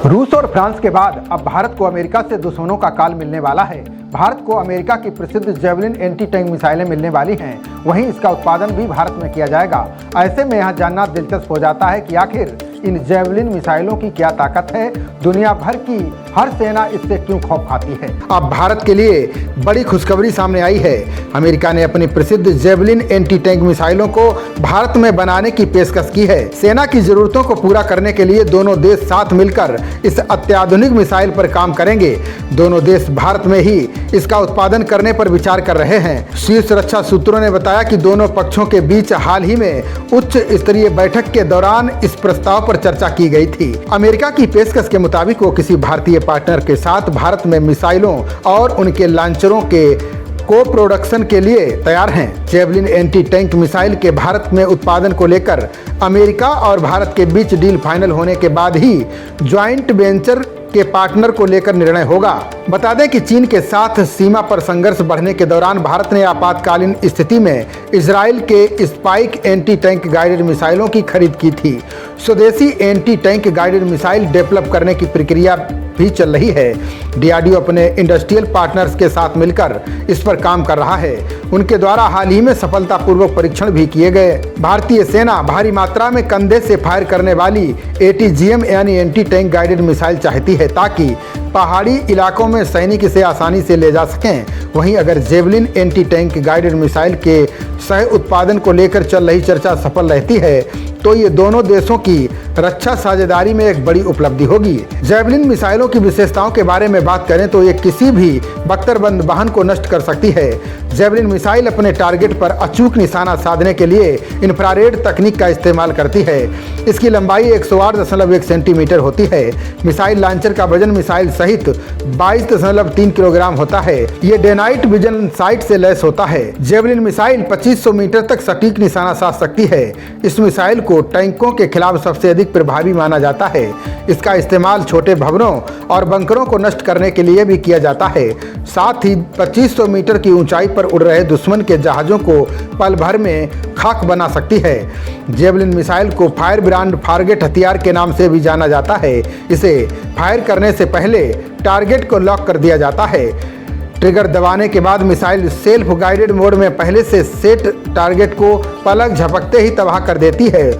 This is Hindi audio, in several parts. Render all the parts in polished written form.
रूस और फ्रांस के बाद अब भारत को अमेरिका से दुश्मनों का काल मिलने वाला है। भारत को अमेरिका की प्रसिद्ध जेवलिन एंटी टैंक मिसाइलें मिलने वाली हैं, वहीं इसका उत्पादन भी भारत में किया जाएगा। ऐसे में यहां जानना दिलचस्प हो जाता है कि आखिर इन जेवलिन मिसाइलों की क्या ताकत है, दुनिया भर की हर सेना इससे क्यों खौफ खाती है। अब भारत के लिए बड़ी खुशखबरी सामने आई है। अमेरिका ने अपनी प्रसिद्ध जेवलिन एंटी टैंक मिसाइलों को भारत में बनाने की पेशकश की है। सेना की जरूरतों को पूरा करने के लिए दोनों देश साथ मिलकर इस अत्याधुनिक मिसाइल पर काम करेंगे। दोनों देश भारत में ही इसका उत्पादन करने पर विचार कर रहे हैं। शीर्ष रक्षा सूत्रों ने बताया कि दोनों पक्षों के बीच हाल ही में उच्च स्तरीय बैठक के दौरान इस प्रस्ताव पर चर्चा की गई थी। अमेरिका की पेशकश के मुताबिक वो किसी भारतीय पार्टनर के साथ भारत में मिसाइलों और उनके लॉन्चरों के को प्रोडक्शन के लिए तैयार हैं। जेवलिन एंटी टैंक मिसाइल के भारत में उत्पादन को लेकर अमेरिका और भारत के बीच डील फाइनल होने के बाद ही ज्वाइंट वेंचर के पार्टनर को लेकर निर्णय होगा। बता दें कि चीन के साथ सीमा पर संघर्ष बढ़ने के दौरान भारत ने आपातकालीन स्थिति में इजराइल के स्पाइक एंटी टैंक गाइडेड मिसाइलों की खरीद की थी। स्वदेशी anti tank guided missile develop करने की प्रक्रिया भी चल रही है। DRDO अपने इंडस्ट्रियल पार्टनर्स के साथ मिलकर इस पर काम कर रहा है। उनके द्वारा हाल ही में सफलतापूर्वक परीक्षण भी किए गए। भारतीय सेना भारी मात्रा में कंधे से फायर करने वाली ATGM यानी एंटी टैंक गाइडेड मिसाइल चाहती है, ताकि पहाड़ी इलाकों में सैनिक इसे आसानी से ले जा सकें। वहीं अगर javelin anti tank guided missile के सह उत्पादन को लेकर चल रही चर्चा सफल रहती है तो ये दोनों देशों की रक्षा साझेदारी में एक बड़ी उपलब्धि होगी। जेवलिन मिसाइलों की विशेषताओं के बारे में बात करें तो ये किसी भी बख्तरबंद वाहन को नष्ट कर सकती है। जेवलिन मिसाइल अपने टारगेट पर अचूक निशाना साधने के लिए इंफ्रारेड तकनीक का इस्तेमाल करती है। इसकी लंबाई 108.1 सेंटीमीटर होती है। मिसाइल लॉन्चर का वजन मिसाइल सहित 22.3 किलोग्राम होता है। ये डे नाइट विजन साइट से लैस होता है। जेवलिन मिसाइल 2500 मीटर तक सटीक निशाना साध सकती है। इस मिसाइल को टैंकों के खिलाफ सबसे अधिक प्रभावी माना जाता है। इसका इस्तेमाल छोटे भवनों और बंकरों को नष्ट करने के लिए भी किया जाता है। साथ ही 2500 मीटर की ऊंचाई पर उड़ रहे दुश्मन के जहाज़ों को पल भर में खाक बना सकती है। जेवलिन मिसाइल को फायर ब्रांड फारगेट हथियार के नाम से भी जाना जाता है। इसे फायर करने से पहले टारगेट को लॉक कर दिया जाता है। ट्रिगर दबाने के बाद मिसाइल सेल्फ गाइडेड मोड में पहले से सेट टारगेट को पलक झपकते ही तबाह कर देती है।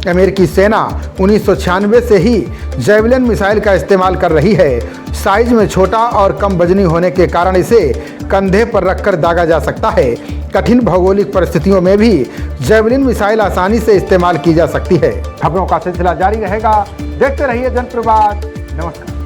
अमेरिकी सेना 1996 से ही जेवलिन मिसाइल का इस्तेमाल कर रही है। साइज में छोटा और कम वजनी होने के कारण इसे कंधे पर रखकर दागा जा सकता है। कठिन भौगोलिक परिस्थितियों में भी जेवलिन मिसाइल आसानी से इस्तेमाल की जा सकती है। खबरों का सिलसिला जारी रहेगा। देखते रहिए जनप्रवाद। नमस्कार।